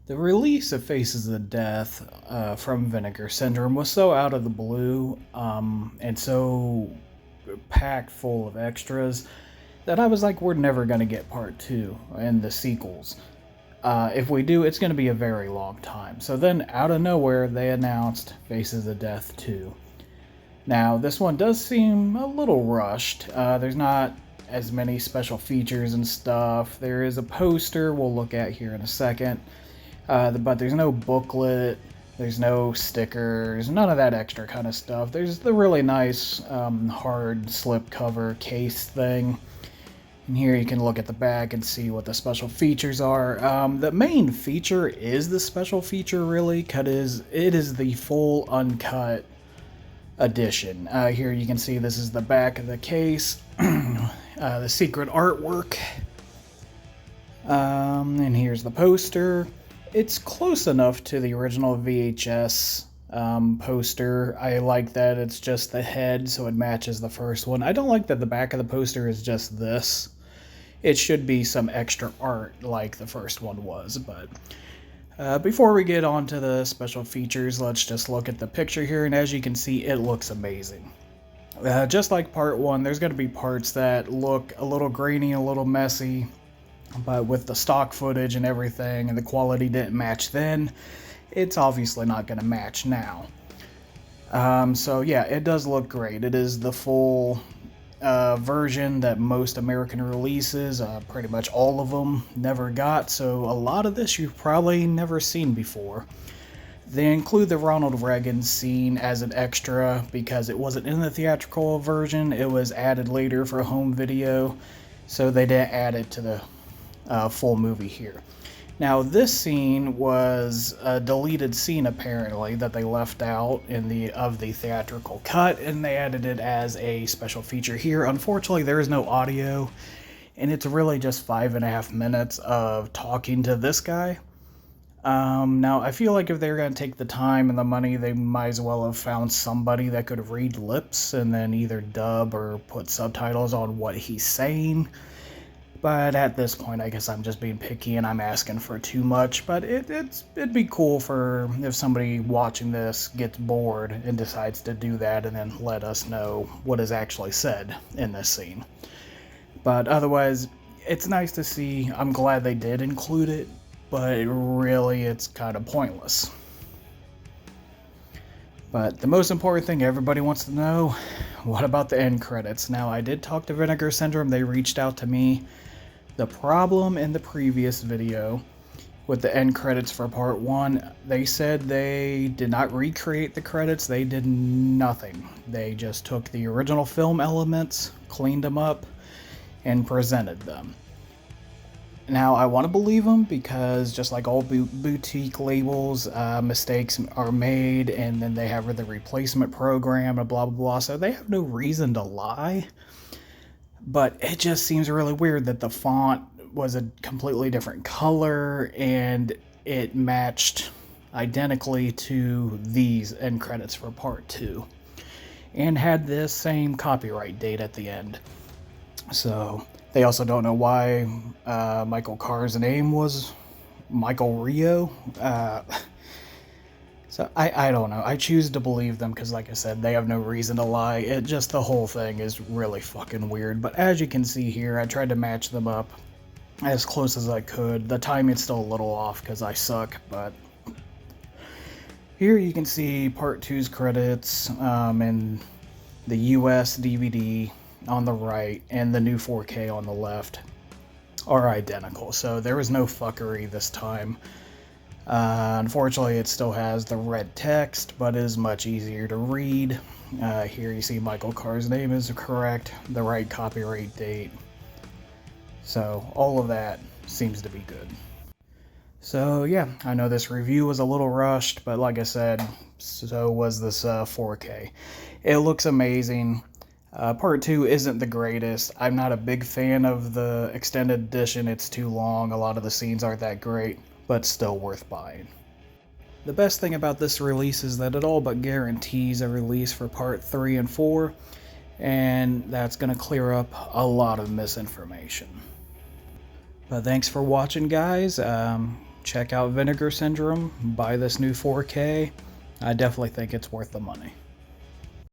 The release of Faces of Death from Vinegar Syndrome was so out of the blue and so packed full of extras that I was like, we're never going to get part two and the sequels. If we do, it's going to be a very long time. So then, out of nowhere, they announced Faces of Death 2. Now, this one does seem a little rushed. There's not as many special features and stuff. There is a poster we'll look at here in a second. But there's no booklet, there's no stickers, none of that extra kind of stuff. There's the really nice hard slipcover case thing. And here you can look at the back and see what the special features are. The main feature is the special feature, really, because it is the full uncut edition. Here you can see this is the back of the case, the secret artwork. And here's the poster. It's close enough to the original VHS poster. I like that it's just the head, so it matches the first one. I don't like that the back of the poster is just this. It should be some extra art like the first one was, but before we get on to the special features, let's just look at the picture here, and as you can see, it looks amazing. Just like part one, there's going to be parts that look a little grainy, a little messy, but with the stock footage and everything, and the quality didn't match then, it's obviously not going to match now. So yeah, it does look great. It is the full version that most American releases, pretty much all of them, never got, so a lot of this you've probably never seen before. They include the Ronald Reagan scene as an extra because it wasn't in the theatrical version, it was added later for home video, so they didn't add it to the full movie here. Now, this scene was a deleted scene apparently that they left out in the theatrical cut, and they added it as a special feature here. Unfortunately, there is no audio, and it's really just 5.5 minutes of talking to this guy. Now, I feel like if they were going to take the time and the money, they might as well have found somebody that could read lips and then either dub or put subtitles on what he's saying. But at this point, I guess I'm just being picky and I'm asking for too much. But it'd be cool for if somebody watching this gets bored and decides to do that and then let us know what is actually said in this scene. But otherwise, it's nice to see. I'm glad they did include it, but really it's kind of pointless. But the most important thing everybody wants to know, what about the end credits? Now, I did talk to Vinegar Syndrome. They reached out to me. The problem in the previous video with the end credits for part one, they said they did not recreate the credits. They did nothing. They just took the original film elements, cleaned them up, and presented them. Now, I want to believe them because just like all boutique labels, mistakes are made and then they have the replacement program and blah, blah, blah. So they have no reason to lie. But it just seems really weird that the font was a completely different color and it matched identically to these end credits for part two and had this same copyright date at the end. So they also don't know why Michael Carr's name was Michael Rio. So I don't know. I choose to believe them because, like I said, they have no reason to lie. It just, the whole thing is really fucking weird. But as you can see here, I tried to match them up as close as I could. The timing's still a little off because I suck, but here you can see part two's credits and the US DVD on the right and the new 4K on the left are identical. So there was no fuckery this time. Unfortunately, it still has the red text, but is much easier to read. Here you see Michael Carr's name is correct, the right copyright date. So all of that seems to be good. So yeah, I know this review was a little rushed, but like I said, so was this 4K. It looks amazing. Part 2 isn't the greatest. I'm not a big fan of the extended edition. It's too long. A lot of the scenes aren't that great, but still worth buying. The best thing about this release is that it all but guarantees a release for part 3 and 4, and that's going to clear up a lot of misinformation. But thanks for watching, guys. check out Vinegar Syndrome, buy this new 4K. I definitely think it's worth the money.